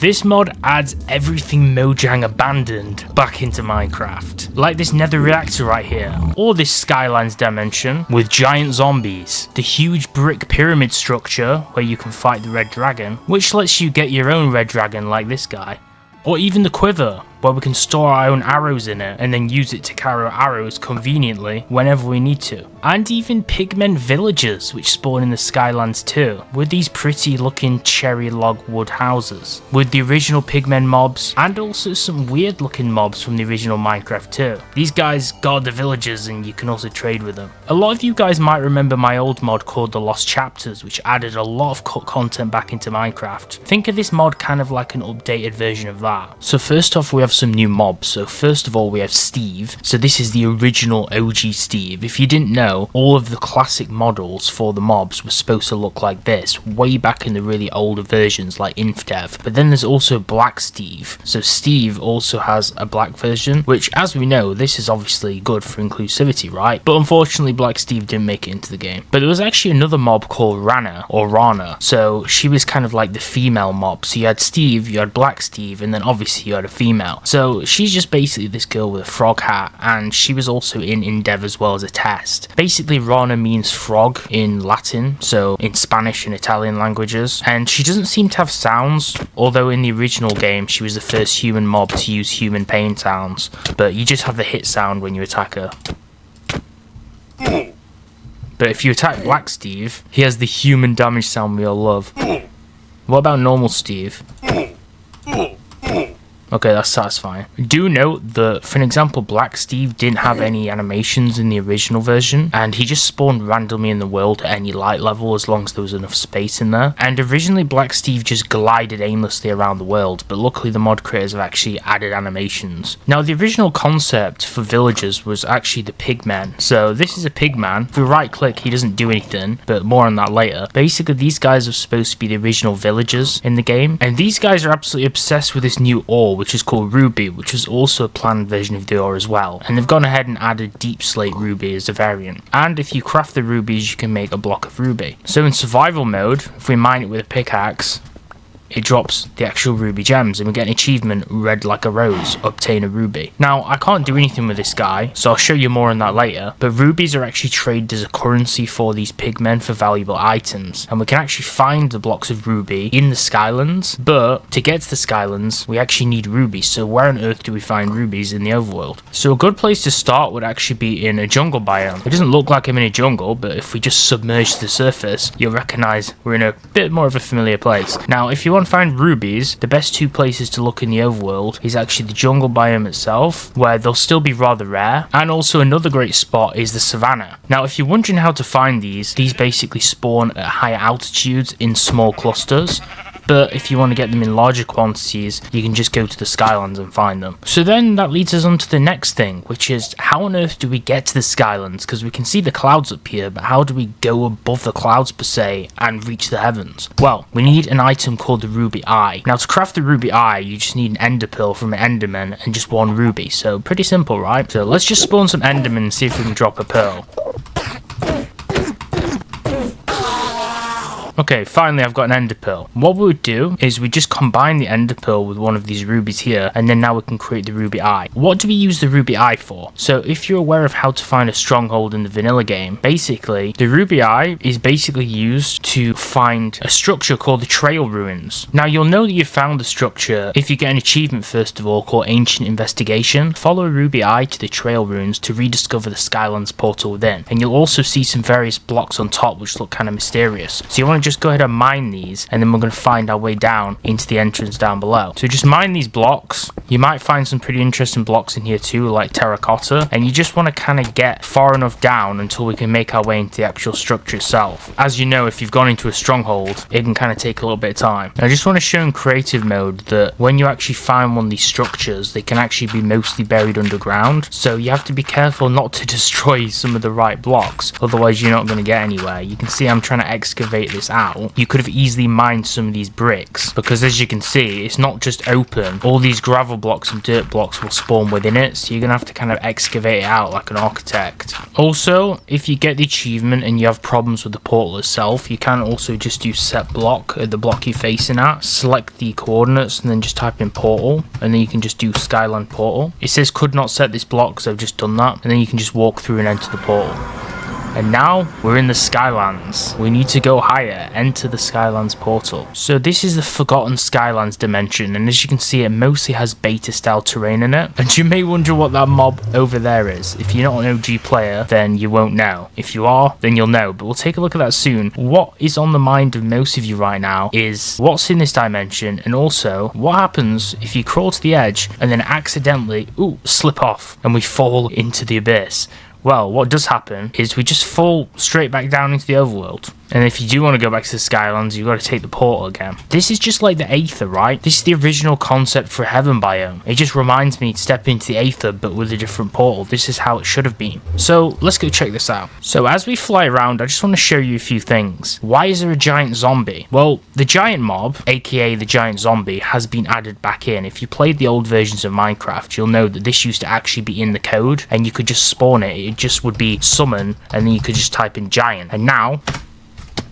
This mod adds everything Mojang abandoned back into Minecraft, like this Nether Reactor right here, or this Skylands Dimension with giant zombies, the huge brick pyramid structure where you can fight the red dragon, which lets you get your own red dragon like this guy, or even the Quiver, where we can store our own arrows in it and then use it to carry our arrows conveniently whenever we need to. And even Pigmen villagers which spawn in the Skylands too, with these pretty looking cherry log wood houses, with the original Pigmen mobs and also some weird looking mobs from the original Minecraft too. These guys guard the villagers and you can also trade with them. A lot of you guys might remember my old mod called the Lost Chapters, which added a lot of cut content back into Minecraft. Think of this mod kind of like an updated version of that. So first off, we have some new mobs. So first of all, we have Steve. So this is the original OG Steve. If you didn't know, all of the classic models for the mobs were supposed to look like this way back in the really older versions like InfDev. But then there's also Black Steve. So Steve also has a black version, which as we know, this is obviously good for inclusivity, right? But unfortunately, Black Steve didn't make it into the game. But there was actually another mob called Rana or Rana. So she was kind of like the female mob. So you had Steve, you had Black Steve, and then obviously you had a female. So she's just basically this girl with a frog hat, and she was also in InDev as well as a test. Basically, Rana means frog in Latin, so in Spanish and Italian languages, and she doesn't seem to have sounds, although in the original game she was the first human mob to use human pain sounds, but you just have the hit sound when you attack her. But if you attack Black Steve, he has the human damage sound we all love. What about normal Steve? Okay, that's satisfying. Do note that, for an example, Black Steve didn't have any animations in the original version, and he just spawned randomly in the world at any light level as long as there was enough space in there. And originally Black Steve just glided aimlessly around the world, but luckily the mod creators have actually added animations. Now, the original concept for villagers was actually the Pigmen. So this is a Pigman. If we right click, he doesn't do anything, but more on that later. Basically, these guys are supposed to be the original villagers in the game, and these guys are absolutely obsessed with this new ore, which is called Ruby, which was also a planned version of the ore as well, and they've gone ahead and added Deep Slate Ruby as a variant. And if you craft the rubies, you can make a block of ruby. So in survival mode, if we mine it with a pickaxe, it drops the actual ruby gems, and we get an achievement, red like a rose, obtain a ruby. Now, I can't do anything with this guy, so I'll show you more on that later, but rubies are actually traded as a currency for these pigmen for valuable items, and we can actually find the blocks of ruby in the Skylands, but to get to the Skylands, we actually need rubies, so where on earth do we find rubies in the overworld? So a good place to start would actually be in a jungle biome. It doesn't look like I'm in a jungle, but if we just submerge to the surface, you'll recognize we're in a bit more of a familiar place. Now, if you want to find rubies, the best two places to look in the overworld is actually the jungle biome itself, where they'll still be rather rare, and also another great spot is the savannah. Now, if you're wondering how to find these basically spawn at higher altitudes in small clusters, but if you want to get them in larger quantities, you can just go to the Skylands and find them. So then that leads us on to the next thing, which is how on earth do we get to the Skylands? Because we can see the clouds up here, but how do we go above the clouds per se and reach the heavens? Well, we need an item called the Ruby Eye. Now, to craft the Ruby Eye, you just need an ender pearl from an enderman and just one ruby. So pretty simple, right? So let's just spawn some endermen and see if we can drop a pearl. Okay, finally I've got an ender pearl. What we would do is we just combine the ender pearl with one of these rubies here, and then now we can create the ruby eye. What do we use the ruby eye for? So if you're aware of how to find a stronghold in the vanilla game, basically the ruby eye is basically used to find a structure called the trail ruins. Now, you'll know that you've found the structure if you get an achievement first of all called ancient investigation. Follow a ruby eye to the trail ruins to rediscover the Skylands portal within, and you'll also see some various blocks on top which look kind of mysterious. So you want to just go ahead and mine these, and then we're going to find our way down into the entrance down below. So just mine these blocks. You might find some pretty interesting blocks in here too, like terracotta, and you just want to kind of get far enough down until we can make our way into the actual structure itself. As you know, if you've gone into a stronghold, it can kind of take a little bit of time. And I just want to show in creative mode that when you actually find one of these structures, they can actually be mostly buried underground, so you have to be careful not to destroy some of the right blocks, otherwise you're not going to get anywhere. You can see I'm trying to excavate this this out, you could have easily mined some of these bricks, because as you can see, it's not just open. All these gravel blocks and dirt blocks will spawn within it, so you're gonna have to kind of excavate it out like an architect. Also, if you get the achievement and you have problems with the portal itself, you can also just do set block at the block you're facing at, select the coordinates, and then just type in portal, and then you can just do Skyland portal. It says could not set this block, so I've just done that, and then you can just walk through and enter the portal. And now we're in the Skylands. We need to go higher, enter the Skylands portal. So this is the forgotten Skylands Dimension, and as you can see, it mostly has beta style terrain in it. And you may wonder what that mob over there is. If you're not an OG player, then you won't know. If you are, then you'll know, but we'll take a look at that soon. What is on the mind of most of you right now is what's in this dimension, and also what happens if you crawl to the edge and then accidentally, slip off and we fall into the abyss. Well, what does happen is we just fall straight back down into the overworld. And if you do want to go back to the Skylands, you've got to take the portal again. This is just like the Aether, right? This is the original concept for a Heaven biome. It just reminds me to step into the Aether, but with a different portal. This is how it should have been. So let's go check this out. So as we fly around, I just want to show you a few things. Why is there a giant zombie? Well, the giant mob, aka the giant zombie, has been added back in. If you played the old versions of Minecraft, you'll know that this used to actually be in the code, and you could just spawn it. It just would be summon, and then you could just type in giant. And now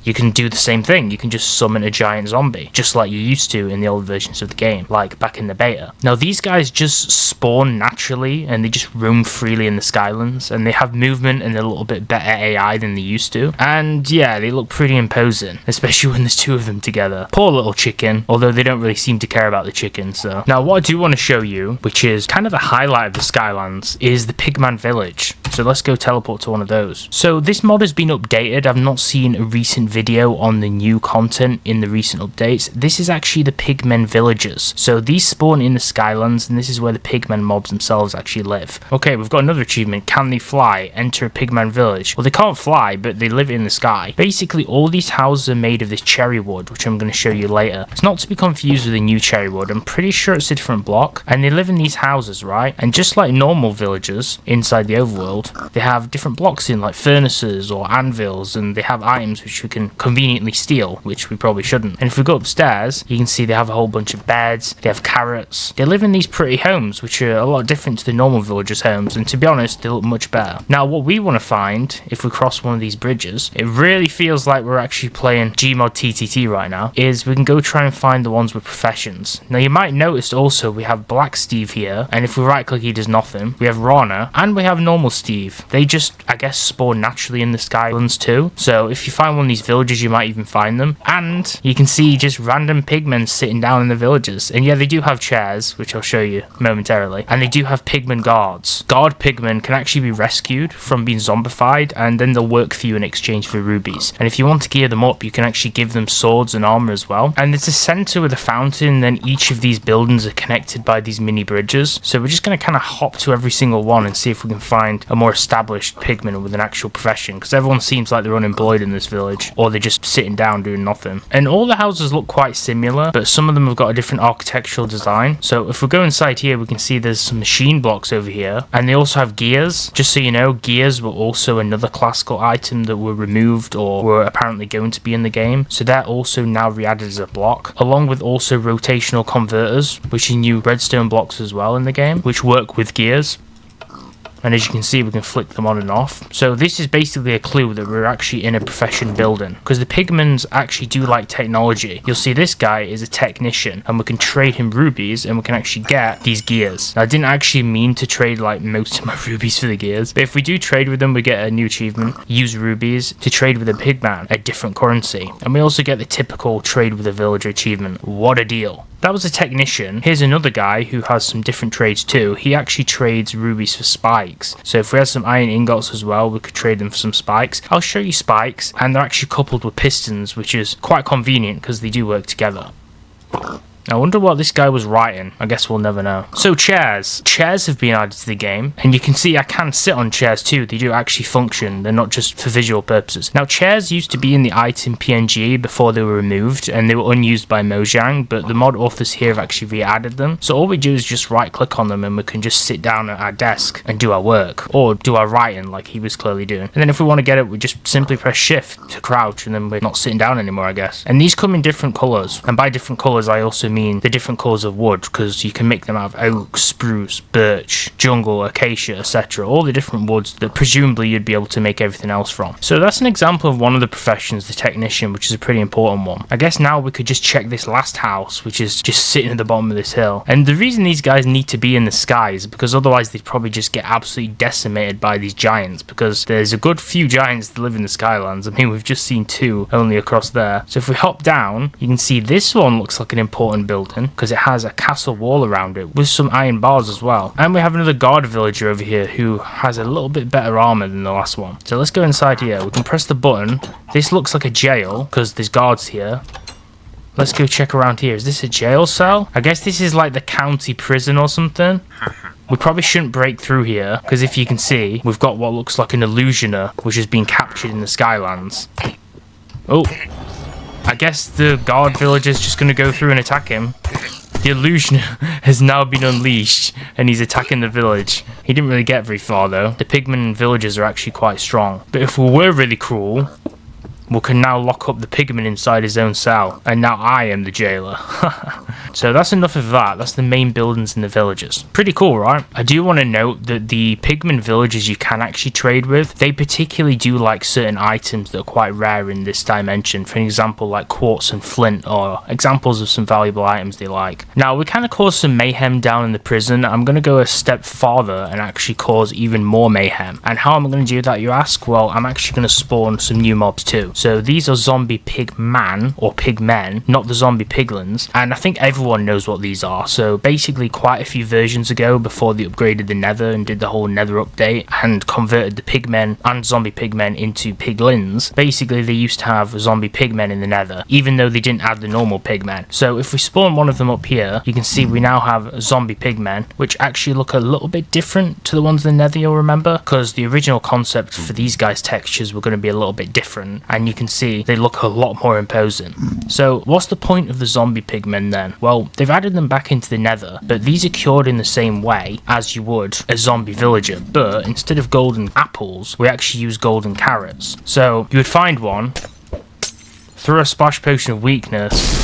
you can do the same thing. You can just summon a giant zombie, just like you used to in the old versions of the game, like back in the beta. Now, these guys just spawn naturally, and they just roam freely in the Skylands, and they have movement and a little bit better AI than they used to. And yeah, they look pretty imposing, especially when there's two of them together. Poor little chicken, although they don't really seem to care about the chicken, so. Now, what I do want to show you, which is kind of the highlight of the Skylands, is the Pigman village. So let's go teleport to one of those. So this mod has been updated. I've not seen a recent video on the new content in the recent updates. This is actually the Pigmen villages. So these spawn in the Skylands, and this is where the Pigmen mobs themselves actually live. Okay, we've got another achievement. Can they fly? Enter a Pigman village. Well, they can't fly, but they live in the sky. Basically, all these houses are made of this cherry wood, which I'm going to show you later. It's not to be confused with the new cherry wood. I'm pretty sure it's a different block, and they live in these houses, right? And just like normal villagers inside the overworld, they have different blocks in, like furnaces or anvils, and they have items which we can conveniently steal, which we probably shouldn't. And if we go upstairs, you can see they have a whole bunch of beds, they have carrots. They live in these pretty homes, which are a lot different to the normal villagers' homes, and to be honest, they look much better. Now, what we want to find, if we cross one of these bridges, it really feels like we're actually playing Gmod TTT right now, is we can go try and find the ones with professions. Now, you might notice also we have Black Steve here, and if we right click, he does nothing. We have Rana, and we have normal Steve. They just, I guess, spawn naturally in the Skylands too. So if you find one of these villages, you might even find them. And you can see just random pigmen sitting down in the villages. And yeah, they do have chairs, which I'll show you momentarily. And they do have pigmen guards. Guard pigmen can actually be rescued from being zombified, and then they'll work for you in exchange for rubies. And if you want to gear them up, you can actually give them swords and armor as well. And there's a center with a fountain, and then each of these buildings are connected by these mini bridges. So we're just going to kind of hop to every single one and see if we can find a more established pigman with an actual profession, because everyone seems like they're unemployed in this village, or they're just sitting down doing nothing. And all the houses look quite similar, but some of them have got a different architectural design. So if we go inside here, we can see there's some machine blocks over here, and they also have gears. Just so you know, gears were also another classical item that were removed or were apparently going to be in the game, so they're also now re-added as a block, along with also rotational converters, which are new redstone blocks as well in the game, which work with gears. And as you can see, we can flick them on and off. So this is basically a clue that we're actually in a profession building, because the pigments actually do like technology. You'll see this guy is a technician, and we can trade him rubies, and we can actually get these gears. Now, I didn't actually mean to trade like most of my rubies for the gears, but if we do trade with them, we get a new achievement: use rubies to trade with a pigman, a different currency. And we also get the typical trade with a villager achievement. What a deal. That was a technician. Here's another guy who has some different trades too. He actually trades rubies for spikes. So if we had some iron ingots as well, we could trade them for some spikes. I'll show you spikes, and they're actually coupled with pistons, which is quite convenient because they do work together. I wonder what this guy was writing. I guess we'll never know. So chairs. Chairs have been added to the game, and you can see I can sit on chairs too. They do actually function. They're not just for visual purposes. Now, chairs used to be in the item PNG before they were removed, and they were unused by Mojang, but the mod authors here have actually re-added them. So all we do is just right click on them, and we can just sit down at our desk and do our work, or do our writing like he was clearly doing. And then if we want to get it, we just simply press shift to crouch, and then we're not sitting down anymore, I guess. And these come in different colors, and by different colors I also mean the different colors of wood, because you can make them out of oak, spruce, birch, jungle, acacia, etc. All the different woods that presumably you'd be able to make everything else from. So that's an example of one of the professions, the technician, which is a pretty important one. I guess now we could just check this last house, which is just sitting at the bottom of this hill. And the reason these guys need to be in the sky is because otherwise they'd probably just get absolutely decimated by these giants, because there's a good few giants that live in the Skylands. I mean, we've just seen 2 only across there. So if we hop down, you can see this one looks like an important building because it has a castle wall around it with some iron bars as well. And we have another guard villager over here who has a little bit better armor than the last one. So let's go inside here. We can press the button. This looks like a jail because there's guards here. Let's go check around here. Is this a jail cell? I guess this is like the county prison or something. We probably shouldn't break through here, because if you can see, we've got what looks like an illusioner, which has been captured in the Skylands. Oh, I guess the guard villager's just going to go through and attack him. The illusioner has now been unleashed, and he's attacking the village. He didn't really get very far, though. The Pigmen villagers are actually quite strong. But if we were really cruel, we can now lock up the Pigman inside his own cell, and now I am the jailer. So that's enough of that. That's the main buildings in the villages. Pretty cool, right? I do want to note that the Pigman villages you can actually trade with, they particularly do like certain items that are quite rare in this dimension. For example, like quartz and flint, or examples of some valuable items they like. Now, we kind of cause some mayhem down in the prison. I'm going to go a step farther and actually cause even more mayhem. And how am I going to do that, you ask? Well, I'm actually going to spawn some new mobs too. So these are zombie pigman, or pigmen, not the zombie piglins. And I think everyone knows what these are. So basically, quite a few versions ago, before they upgraded the Nether and did the whole Nether update and converted the pigmen and zombie pigmen into piglins, basically they used to have zombie pigmen in the Nether, even though they didn't add the normal pigmen. So if we spawn one of them up here, you can see we now have zombie pigmen, which actually look a little bit different to the ones in the Nether, you'll remember, because the original concept for these guys' textures were going to be a little bit different, and you can see they look a lot more imposing. So what's the point of the zombie pigmen then? Well, they've added them back into the Nether, but these are cured in the same way as you would a zombie villager, but instead of golden apples, we actually use golden carrots. So you would find one, throw a splash potion of weakness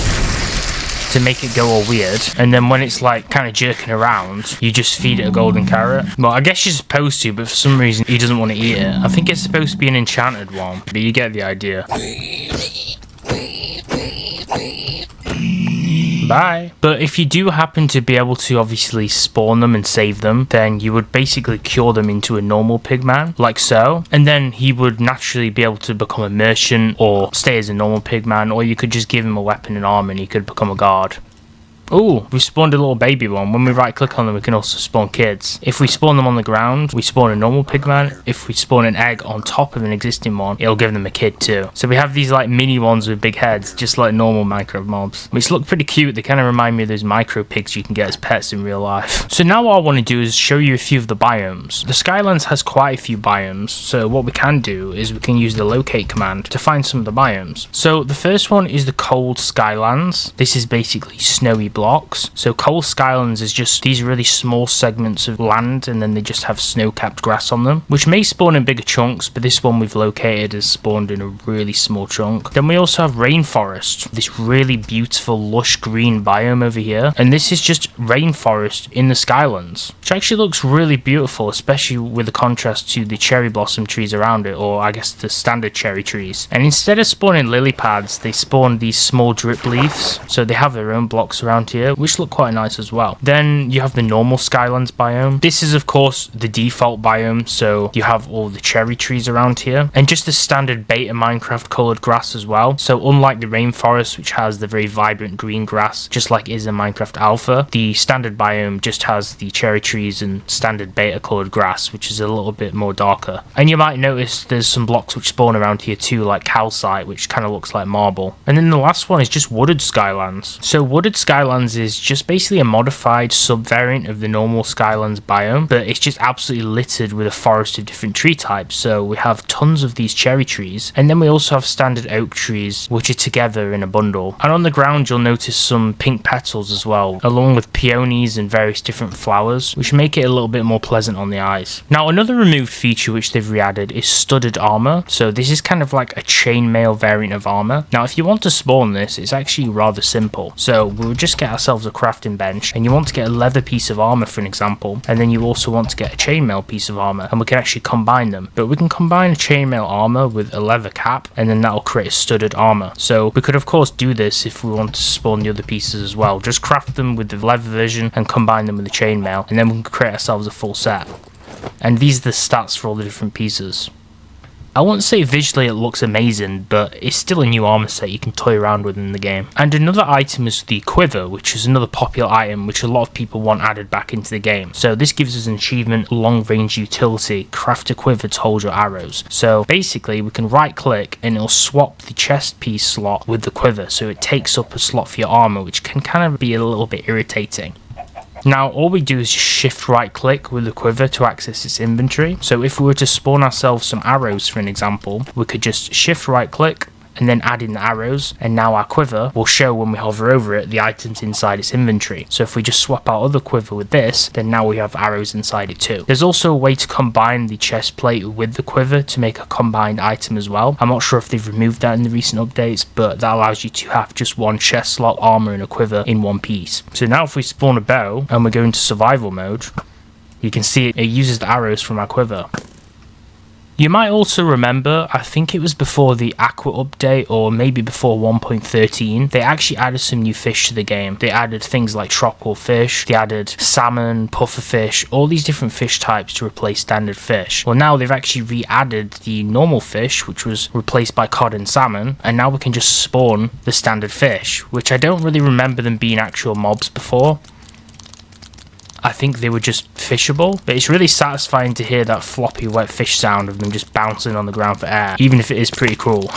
to make it go all weird, and then when it's like kind of jerking around, you just feed it a golden carrot. Well, I guess you're supposed to, but for some reason he doesn't want to eat it. I think it's supposed to be an enchanted one, but you get the idea. Bye. But if you do happen to be able to obviously spawn them and save them, then you would basically cure them into a normal pigman, like so, and then he would naturally be able to become a merchant or stay as a normal pigman, or you could just give him a weapon and armor and he could become a guard. Oh, we spawned a little baby one. When we right click on them, we can also spawn kids. If we spawn them on the ground, we spawn a normal pigman. If we spawn an egg on top of an existing one, it'll give them a kid too. So we have these like mini ones with big heads, just like normal Minecraft mobs, which look pretty cute. They kind of remind me of those micro pigs you can get as pets in real life. So now what I want to do is show you a few of the biomes. The Skylands has quite a few biomes, so what we can do is we can use the locate command to find some of the biomes. So the first one is the cold Skylands. This is basically snowy blocks. So cold Skylands is just these really small segments of land, and then they just have snow-capped grass on them, which may spawn in bigger chunks, but this one we've located has spawned in a really small chunk. Then we also have rainforest, this really beautiful lush green biome over here, and this is just rainforest in the Skylands, which actually looks really beautiful, especially with the contrast to the cherry blossom trees around it, or I guess the standard cherry trees. And instead of spawning lily pads, they spawn these small drip leaves, so they have their own blocks around here, which look quite nice as well. Then you have the normal Skylands biome. This is of course the default biome, so you have all the cherry trees around here, and just the standard beta Minecraft coloured grass as well. So unlike the rainforest, which has the very vibrant green grass, just like is in Minecraft Alpha, the standard biome just has the cherry trees and standard beta coloured grass, which is a little bit more darker. And you might notice there's some blocks which spawn around here too, like calcite, which kind of looks like marble. And then the last one is just wooded Skylands. So wooded Skylands Skylands is just basically a modified sub-variant of the normal Skylands biome, but it's just absolutely littered with a forest of different tree types. So we have tons of these cherry trees, and then we also have standard oak trees, which are together in a bundle. And on the ground, you'll notice some pink petals as well, along with peonies and various different flowers, which make it a little bit more pleasant on the eyes. Now, another removed feature which they've re-added is studded armor. So this is kind of like a chainmail variant of armor. Now, if you want to spawn this, it's actually rather simple. So we'll just get ourselves a crafting bench, and you want to get a leather piece of armor, for an example, and then you also want to get a chainmail piece of armor, and we can actually combine them. But we can combine a chainmail armor with a leather cap, and then that'll create a studded armor. So we could of course do this if we want to spawn the other pieces as well. Just craft them with the leather version and combine them with the chainmail, and then we can create ourselves a full set. And these are the stats for all the different pieces. I won't say visually it looks amazing, but it's still a new armor set you can toy around with in the game. And another item is the Quiver, which is another popular item which a lot of people want added back into the game. So this gives us an achievement, long range utility, craft a quiver to hold your arrows. So basically we can right click and it'll swap the chest piece slot with the quiver, so it takes up a slot for your armor, which can kind of be a little bit irritating. Now, all we do is just shift right click with the quiver to access its inventory. So if we were to spawn ourselves some arrows, for an example, we could just shift right click and then add in the arrows, and now our quiver will show when we hover over it the items inside its inventory. So if we just swap our other quiver with this, then now we have arrows inside it too. There's also a way to combine the chest plate with the quiver to make a combined item as well. I'm not sure if they've removed that in the recent updates, but that allows you to have just one chest slot, armor, and a quiver in one piece. So now if we spawn a bow and we go into survival mode, you can see it uses the arrows from our quiver. You might also remember, I think it was before the Aqua update or maybe before 1.13, they actually added some new fish to the game. They added things like tropical fish, they added salmon, pufferfish, all these different fish types to replace standard fish. Well, now they've actually re-added the normal fish, which was replaced by cod and salmon, and now we can just spawn the standard fish, which I don't really remember them being actual mobs before. I think they were just fishable, but it's really satisfying to hear that floppy wet fish sound of them just bouncing on the ground for air, even if it is pretty cruel.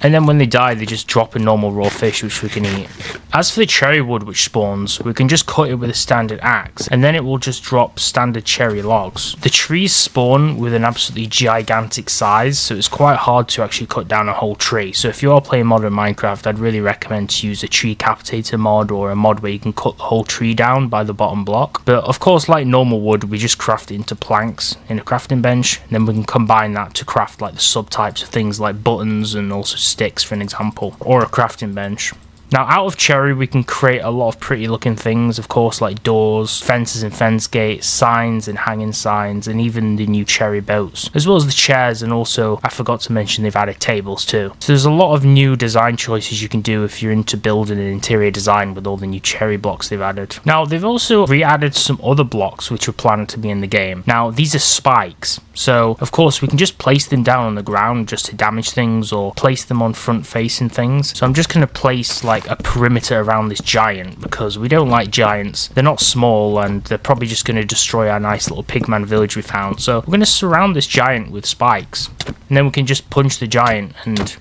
And then when they die, they just drop a normal raw fish which we can eat. As for the cherry wood which spawns, we can just cut it with a standard axe, and then it will just drop standard cherry logs. The trees spawn with an absolutely gigantic size, so it's quite hard to actually cut down a whole tree. So if you are playing modern Minecraft, I'd really recommend to use a tree capitator mod, or a mod where you can cut the whole tree down by the bottom block. But of course, like normal wood, we just craft it into planks in a crafting bench, and then we can combine that to craft like the subtypes of things like buttons and also sticks, for an example, or a crafting bench. Now, out of cherry, we can create a lot of pretty looking things, of course, like doors, fences and fence gates, signs and hanging signs, and even the new cherry boats, as well as the chairs, and also, I forgot to mention, they've added tables too. So there's a lot of new design choices you can do if you're into building an interior design with all the new cherry blocks they've added. Now, they've also re-added some other blocks which were planned to be in the game. Now, these are spikes. So, of course, we can just place them down on the ground just to damage things, or place them on front-facing things. So I'm just going to place, like, a perimeter around this giant, because we don't like giants. They're not small, and they're probably just going to destroy our nice little Pigman village we found. So we're going to surround this giant with spikes, and then we can just punch the giant, and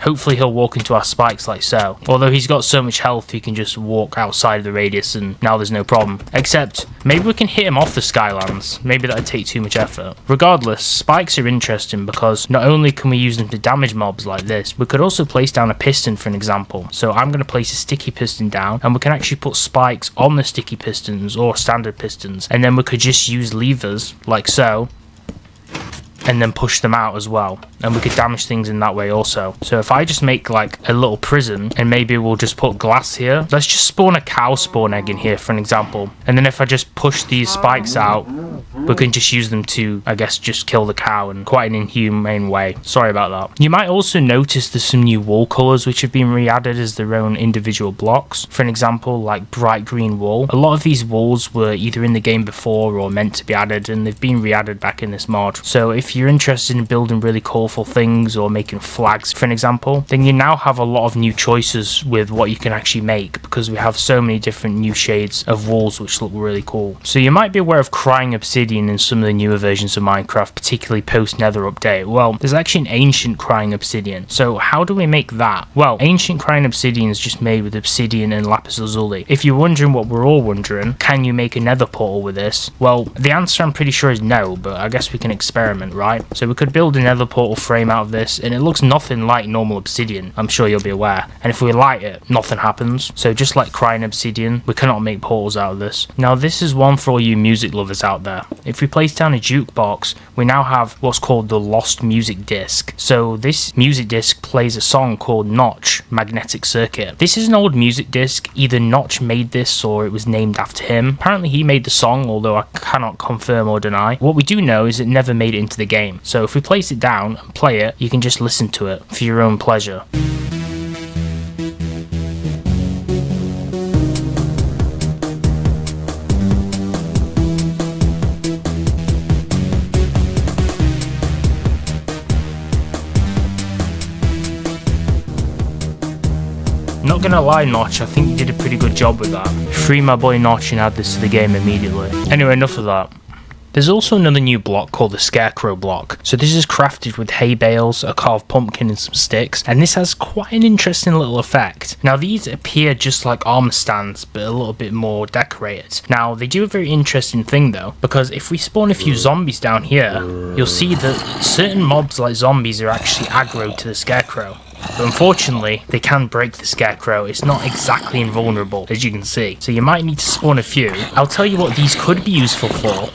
hopefully he'll walk into our spikes like so. Although he's got so much health, he can just walk outside of the radius and now there's no problem. Except, maybe we can hit him off the Skylands. Maybe that'd take too much effort. Regardless, spikes are interesting because not only can we use them to damage mobs like this, we could also place down a piston, for an example. So I'm going to place a sticky piston down, and we can actually put spikes on the sticky pistons or standard pistons. And then we could just use levers, like so, and then push them out as well, and we could damage things in that way also. So if I just make like a little prison, and maybe we'll just put glass here, let's just spawn a cow spawn egg in here, for an example, and then if I just push these spikes out, we can just use them to, I guess, just kill the cow in quite an inhumane way. Sorry about that. You might also notice there's some new wall colors which have been re-added as their own individual blocks. For an example, like bright green wool. A lot of these walls were either in the game before or meant to be added, and they've been re-added back in this mod. So if you're interested in building really colourful things or making flags, for an example, then you now have a lot of new choices with what you can actually make, because we have so many different new shades of walls which look really cool. So you might be aware of Crying Obsidian obsidian in some of the newer versions of Minecraft, particularly post Nether update? Well, there's actually an ancient crying obsidian. So how do we make that? Well, ancient crying obsidian is just made with obsidian and lapis lazuli. If you're wondering what we're all wondering, can you make a Nether portal with this? Well, the answer I'm pretty sure is no, but I guess we can experiment, right? So we could build a Nether portal frame out of this, and it looks nothing like normal obsidian. I'm sure you'll be aware. And if we light it, nothing happens. So just like crying obsidian, we cannot make portals out of this. Now this is one for all you music lovers out there. If we place down a jukebox, we now have what's called the lost music disc. So this music disc plays a song called Notch Magnetic Circuit. This is an old music disc. Either Notch made this or it was named after him. Apparently he made the song, although I cannot confirm or deny. What we do know is it never made it into the game. So if we place it down and play it, you can just listen to it for your own pleasure. Not gonna lie, Notch, I think you did a pretty good job with that. Free my boy Notch and add this to the game immediately. Anyway, enough of that. There's also another new block called the Scarecrow block. So this is crafted with hay bales, a carved pumpkin and some sticks, and this has quite an interesting little effect. Now these appear just like armor stands, but a little bit more decorated. Now they do a very interesting thing though, because if we spawn a few zombies down here, you'll see that certain mobs like zombies are actually aggro to the Scarecrow. But unfortunately, they can break the Scarecrow. It's not exactly invulnerable, as you can see. So you might need to spawn a few. I'll tell you what these could be useful for.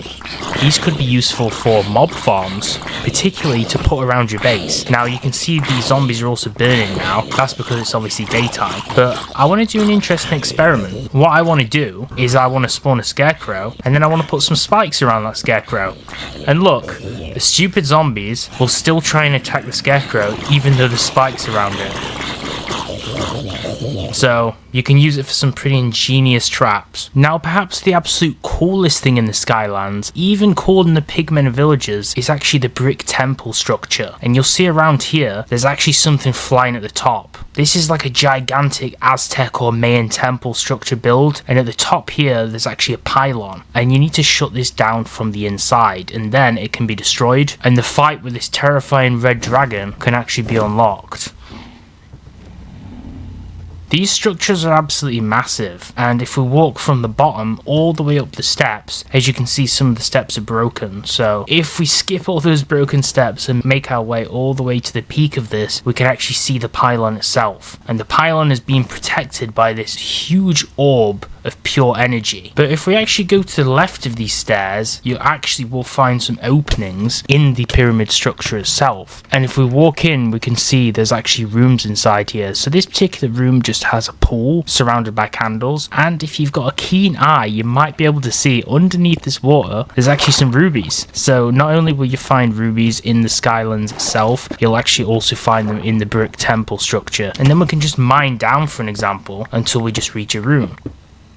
These could be useful for mob farms, particularly to put around your base. Now you can see these zombies are also burning now. That's because it's obviously daytime. But I want to do an interesting experiment. What I want to do is I want to spawn a Scarecrow, and then I want to put some spikes around that Scarecrow. And look, the stupid zombies will still try and attack the Scarecrow, even though the spikes are around it. So you can use it for some pretty ingenious traps. Now perhaps the absolute coolest thing in the Skylands, even cooler than the Pigmen villages, is actually the brick temple structure. And you'll see around here there's actually something flying at the top. This is like a gigantic Aztec or Mayan temple structure build, and at the top here there's actually a pylon, and you need to shut this down from the inside and then it can be destroyed, and the fight with this terrifying red dragon can actually be unlocked. These structures are absolutely massive, and if we walk from the bottom all the way up the steps, as you can see some of the steps are broken, so if we skip all those broken steps and make our way all the way to the peak of this, we can actually see the pylon itself, and the pylon is being protected by this huge orb of pure energy. But if we actually go to the left of these stairs, you actually will find some openings in the pyramid structure itself, and if we walk in we can see there's actually rooms inside here. So this particular room just has a pool surrounded by candles, and if you've got a keen eye you might be able to see underneath this water there's actually some rubies. So not only will you find rubies in the Skylands itself, you'll actually also find them in the brick temple structure, and then we can just mine down for an example until we just reach a room.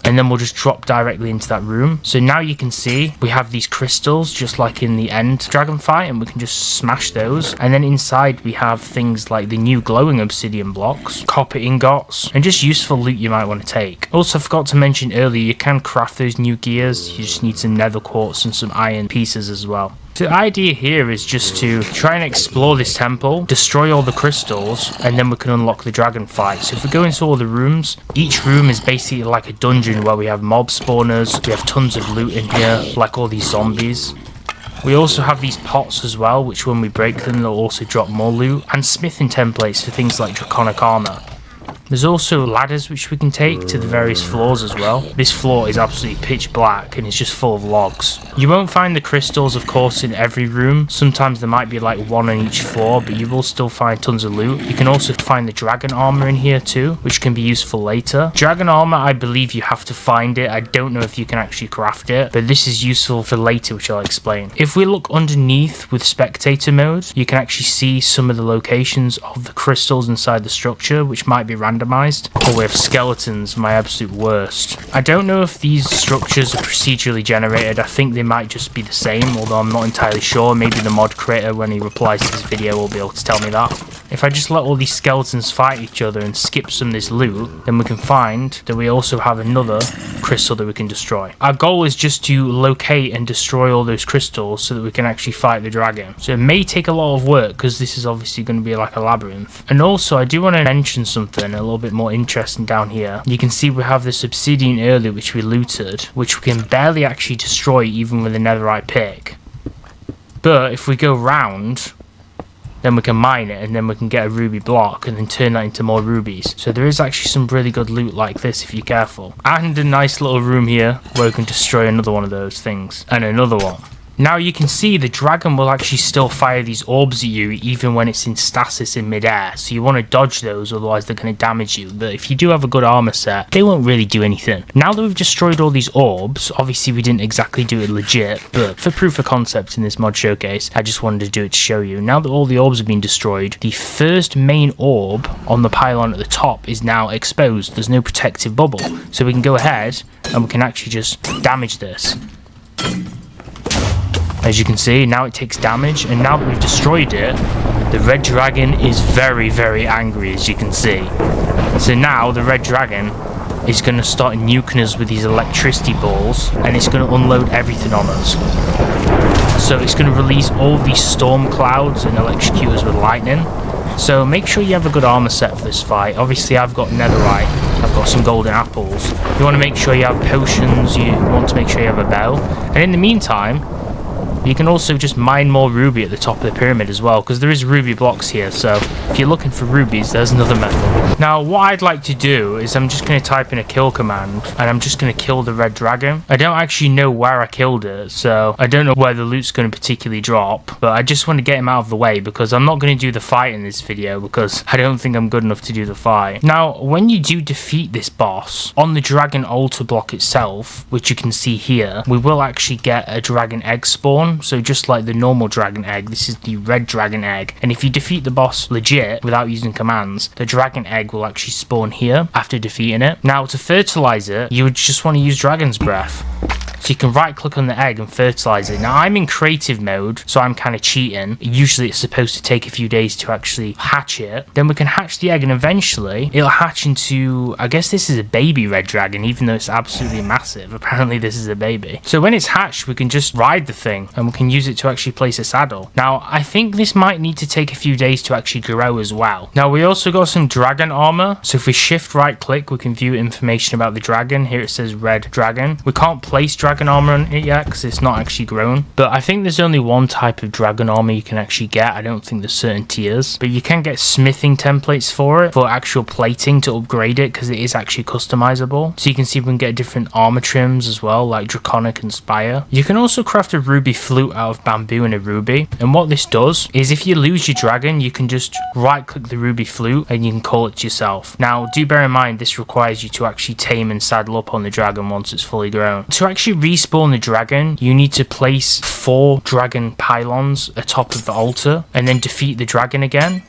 And then we'll just drop directly into that room. So now you can see we have these crystals just like in the end dragon fight, and we can just smash those. And then inside we have things like the new glowing obsidian blocks, copper ingots, and just useful loot you might want to take. Also, I forgot to mention earlier, you can craft those new gears. You just need some nether quartz and some iron pieces as well. So the idea here is just to try and explore this temple, destroy all the crystals, and then we can unlock the dragon fight. So if we go into all the rooms, each room is basically like a dungeon where we have mob spawners, we have tons of loot in here, like all these zombies. We also have these pots as well, which when we break them, they'll also drop more loot, and smithing templates for things like draconic armor. There's also ladders which we can take to the various floors as well. This floor is absolutely pitch black and it's just full of logs. You won't find the crystals, of course, in every room. Sometimes there might be like one on each floor, but you will still find tons of loot. You can also find the dragon armor in here too, which can be useful later. Dragon armor, I believe you have to find it. I don't know if you can actually craft it, but this is useful for later, which I'll explain. If we look underneath with spectator mode, you can actually see some of the locations of the crystals inside the structure, which might be random randomized. Oh, we have skeletons, my absolute worst. I don't know if these structures are procedurally generated. I think they might just be the same, although I'm not entirely sure. Maybe the mod creator, when he replies to this video, will be able to tell me that. If I just let all these skeletons fight each other and skip some of this loot, then we can find that we also have another crystal that we can destroy. Our goal is just to locate and destroy all those crystals so that we can actually fight the dragon. So it may take a lot of work because this is obviously going to be like a labyrinth. And also I do want to mention something a little bit more interesting down here. You can see we have this obsidian earlier which we looted, which we can barely actually destroy even with a netherite pick. But if we go round, then we can mine it and then we can get a ruby block and then turn that into more rubies. So there is actually some really good loot like this if you're careful. And a nice little room here where we can destroy another one of those things. And another one. Now you can see the dragon will actually still fire these orbs at you even when it's in stasis in midair. So you want to dodge those, otherwise they're going to damage you. But if you do have a good armor set, they won't really do anything. Now that we've destroyed all these orbs, obviously we didn't exactly do it legit, but for proof of concept in this mod showcase, I just wanted to do it to show you. Now that all the orbs have been destroyed, the first main orb on the pylon at the top is now exposed. There's no protective bubble. So we can go ahead and we can actually just damage this. As you can see, now it takes damage, and now that we've destroyed it, the red dragon is very, very angry, as you can see. So now the red dragon is going to start nuking us with these electricity balls, and it's going to unload everything on us. So it's going to release all these storm clouds and electrocute us with lightning. So make sure you have a good armor set for this fight. Obviously I've got netherite, I've got some golden apples. You want to make sure you have potions, you want to make sure you have a bow. And in the meantime, you can also just mine more ruby at the top of the pyramid as well, because there is ruby blocks here, so if you're looking for rubies, there's another method. Now, what I'd like to do is I'm just going to type in a kill command, and I'm just going to kill the red dragon. I don't actually know where I killed it, so I don't know where the loot's going to particularly drop, but I just want to get him out of the way, because I'm not going to do the fight in this video, because I don't think I'm good enough to do the fight. Now, when you do defeat this boss, on the dragon altar block itself, which you can see here, we will actually get a dragon egg spawn. So just like the normal dragon egg, this is the red dragon egg, and if you defeat the boss legit without using commands, the dragon egg will actually spawn here after defeating it. Now to fertilize it, you would just want to use dragon's breath. So you can right click on the egg and fertilize it. Now I'm in creative mode, so I'm kind of cheating. Usually it's supposed to take a few days to actually hatch it. Then we can hatch the egg and eventually it'll hatch into, I guess this is a baby red dragon, even though it's absolutely massive. Apparently this is a baby. So when it's hatched, we can just ride the thing and we can use it to actually place a saddle. Now I think this might need to take a few days to actually grow as well. Now we also got some dragon armor. So if we shift right click, we can view information about the dragon. Here it says red dragon. We can't place dragon armor on it yet because it's not actually grown, but I think there's only one type of dragon armor you can actually get. I don't think there's certain tiers, but you can get smithing templates for it, for actual plating to upgrade it, because it is actually customizable. So you can see we can get different armor trims as well, like draconic and spire. You can also craft a ruby flute out of bamboo and a ruby, and what this does is if you lose your dragon, you can just right click the ruby flute and you can call it yourself. Now do bear in mind this requires you to actually tame and saddle up on the dragon once it's fully grown. To actually respawn the dragon, you need to place 4 dragon pylons atop of the altar and then defeat the dragon again.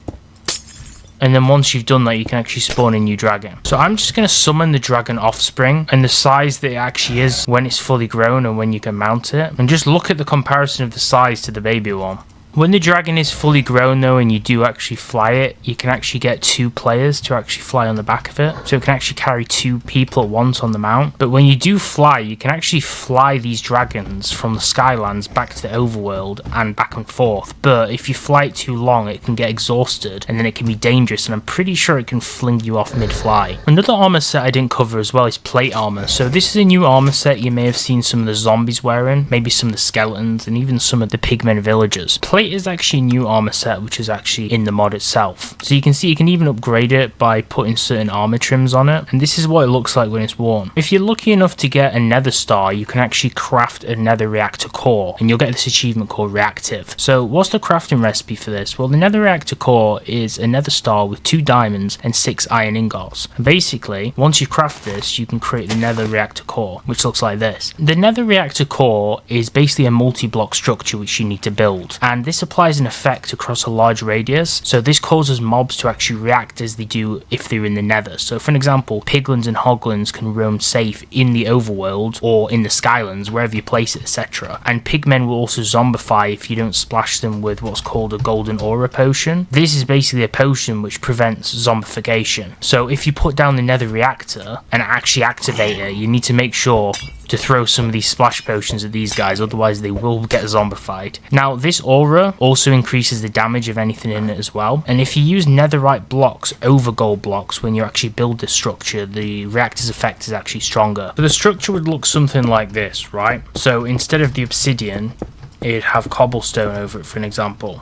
And then once you've done that, you can actually spawn a new dragon. So I'm just going to summon the dragon offspring and the size that it actually is when it's fully grown and when you can mount it. And just look at the comparison of the size to the baby one. When the dragon is fully grown though and you do actually fly it, you can actually get 2 players to actually fly on the back of it. So it can actually carry 2 people at once on the mount. But when you do fly, you can actually fly these dragons from the Skylands back to the overworld and back and forth. But if you fly it too long, it can get exhausted and then it can be dangerous, and I'm pretty sure it can fling you off mid-fly. Another armor set I didn't cover as well is plate armor. So this is a new armor set you may have seen some of the zombies wearing, maybe some of the skeletons and even some of the pigmen villagers. Plate is actually a new armor set which is actually in the mod itself. So you can see you can even upgrade it by putting certain armor trims on it, and this is what it looks like when it's worn. If you're lucky enough to get a nether star, you can actually craft a nether reactor core and you'll get this achievement called reactive. So what's the crafting recipe for this? Well, the nether reactor core is a nether star with 2 diamonds and 6 iron ingots. And basically once you craft this, you can create the nether reactor core, which looks like this. The nether reactor core is basically a multi-block structure which you need to build, and this this applies an effect across a large radius, so this causes mobs to actually react as they do if they're in the nether. So for an example, piglins and hoglins can roam safe in the overworld or in the Skylands, wherever you place it, etc. And pigmen will also zombify if you don't splash them with what's called a golden aura potion. This is basically a potion which prevents zombification. So if you put down the nether reactor and actually activate it, you need to make sure to throw some of these splash potions at these guys, otherwise they will get zombified. Now this aura also increases the damage of anything in it as well, and if you use netherite blocks over gold blocks when you actually build the structure, the reactor's effect is actually stronger. So the structure would look something like this, right? So instead of the obsidian, it'd have cobblestone over it, for an example.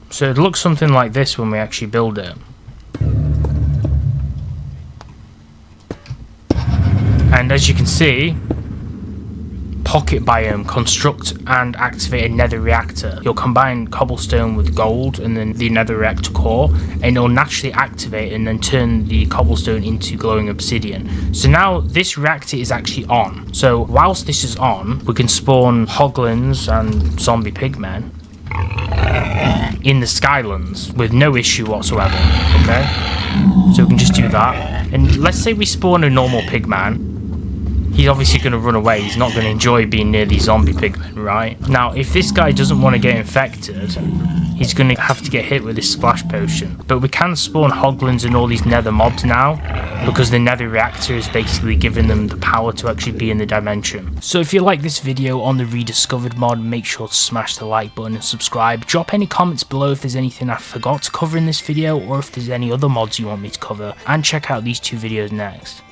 So it looks something like this when we actually build it. And as you can see, Pocket Biome, construct and activate a nether reactor. You'll combine cobblestone with gold and then the nether reactor core, and it'll naturally activate and then turn the cobblestone into glowing obsidian. So now this reactor is actually on. So whilst this is on, we can spawn hoglins and zombie pigmen in the Skylands with no issue whatsoever, okay? So we can just do that. And let's say we spawn a normal pigman. He's obviously going to run away. He's not going to enjoy being near these zombie pigmen, right? Now, if this guy doesn't want to get infected, he's going to have to get hit with this splash potion. But we can spawn hoglins and all these nether mobs now, because the nether reactor is basically giving them the power to actually be in the dimension. So if you like this video on the Rediscovered mod, make sure to smash the like button and subscribe. Drop any comments below if there's anything I forgot to cover in this video, or if there's any other mods you want me to cover, and check out these two videos next.